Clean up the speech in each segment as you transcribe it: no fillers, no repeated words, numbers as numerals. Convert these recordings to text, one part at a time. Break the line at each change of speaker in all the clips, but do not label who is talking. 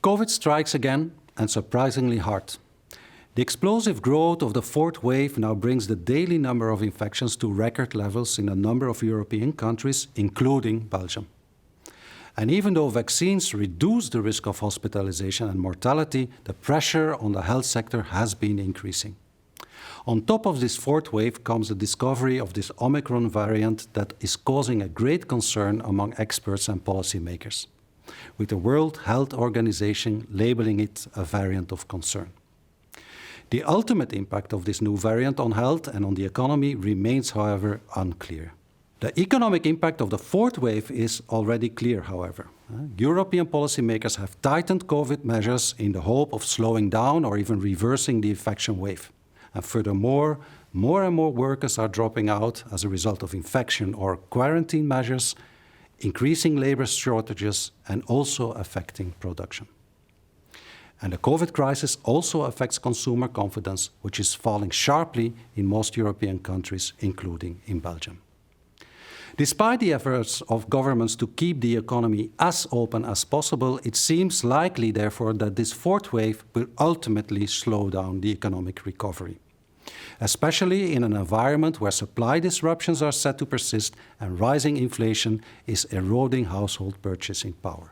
COVID strikes again, and surprisingly hard. The explosive growth of the fourth wave now brings the daily number of infections to record levels in a number of European countries, including Belgium. And even though vaccines reduce the risk of hospitalization and mortality, the pressure on the health sector has been increasing. On top of this fourth wave comes the discovery of this Omicron variant that is causing a great concern among experts and policymakers, with the World Health Organization labeling it a variant of concern. The ultimate impact of this new variant on health and on the economy remains, however, unclear. The economic impact of the fourth wave is already clear, however. European policymakers have tightened COVID measures in the hope of slowing down or even reversing the infection wave. And furthermore, more and more workers are dropping out as a result of infection or quarantine measures, increasing labor shortages and also affecting production. And the COVID crisis also affects consumer confidence, which is falling sharply in most European countries, including in Belgium. Despite the efforts of governments to keep the economy as open as possible, it seems likely, therefore, that this fourth wave will ultimately slow down the economic recovery, especially in an environment where supply disruptions are set to persist and rising inflation is eroding household purchasing power.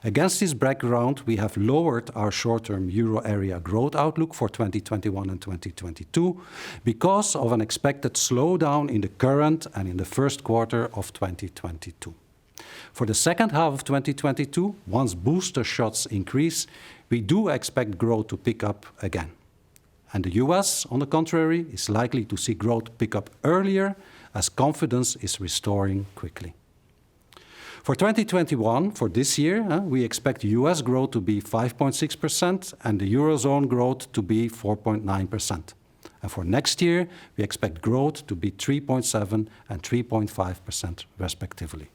Against this background, we have lowered our short-term euro area growth outlook for 2021 and 2022 because of an expected slowdown in the current and in the first quarter of 2022. For the second half of 2022, once booster shots increase, we do expect growth to pick up again. And the US, on the contrary, is likely to see growth pick up earlier as confidence is restoring quickly. For 2021, for this year, we expect US growth to be 5.6% and the Eurozone growth to be 4.9%. And for next year, we expect growth to be 3.7% and 3.5% respectively.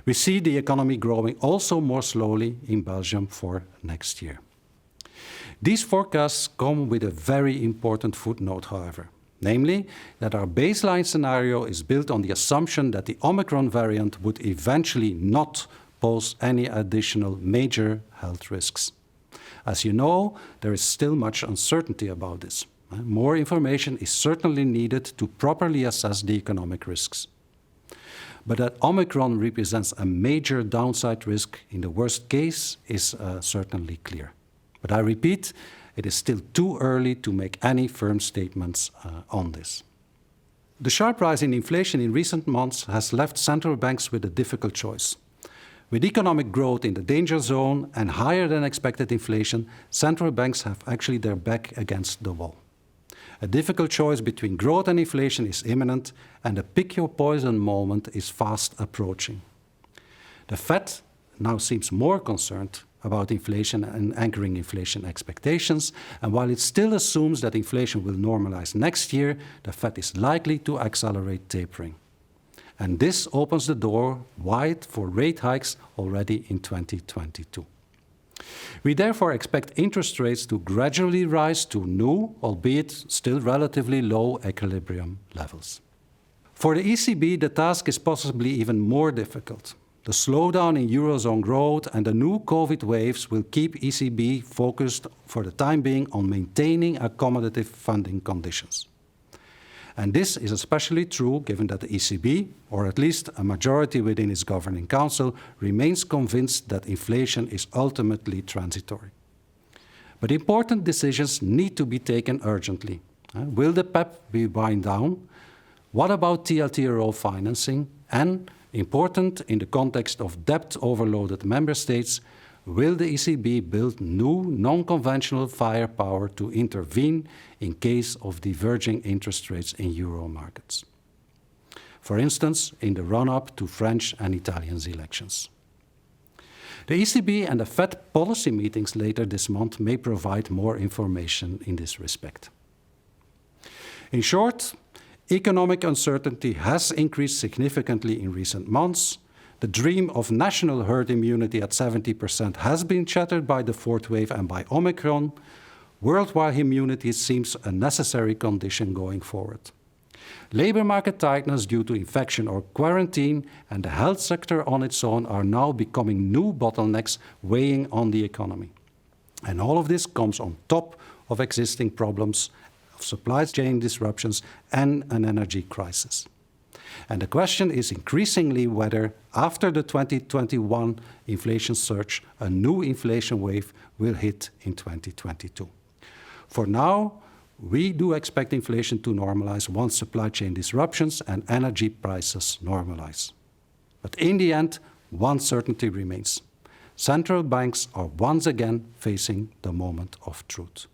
We see the economy growing also more slowly in Belgium for next year. These forecasts come with a very important footnote, however. Namely, that our baseline scenario is built on the assumption that the Omicron variant would eventually not pose any additional major health risks. As you know, there is still much uncertainty about this. More information is certainly needed to properly assess the economic risks. But that Omicron represents a major downside risk in the worst case is certainly clear. But I repeat, it is still too early to make any firm statements on this. The sharp rise in inflation in recent months has left central banks with a difficult choice. With economic growth in the danger zone and higher than expected inflation, central banks have actually their back against the wall. A difficult choice between growth and inflation is imminent, and the pick your poison moment is fast approaching. The Fed now seems more concerned about inflation and anchoring inflation expectations, and while it still assumes that inflation will normalize next year, the Fed is likely to accelerate tapering. And this opens the door wide for rate hikes already in 2022. We therefore expect interest rates to gradually rise to new, albeit still relatively low, equilibrium levels. For the ECB, the task is possibly even more difficult. The slowdown in Eurozone growth and the new COVID waves will keep ECB focused for the time being on maintaining accommodative funding conditions. And this is especially true given that the ECB, or at least a majority within its governing council, remains convinced that inflation is ultimately transitory. But important decisions need to be taken urgently. Will the PEP be wound down? What about TLTRO financing? And important in the context of debt-overloaded member states, will the ECB build new non-conventional firepower to intervene in case of diverging interest rates in euro markets? For instance, in the run-up to French and Italian elections. The ECB and the Fed policy meetings later this month may provide more information in this respect. In short, economic uncertainty has increased significantly in recent months. The dream of national herd immunity at 70% has been shattered by the fourth wave and by Omicron. Worldwide immunity seems a necessary condition going forward. Labour market tightness due to infection or quarantine and the health sector on its own are now becoming new bottlenecks weighing on the economy. And all of this comes on top of existing problems of supply chain disruptions and an energy crisis. And the question is increasingly whether, after the 2021 inflation surge, a new inflation wave will hit in 2022. For now, we do expect inflation to normalize once supply chain disruptions and energy prices normalize. But in the end, one certainty remains. Central banks are once again facing the moment of truth.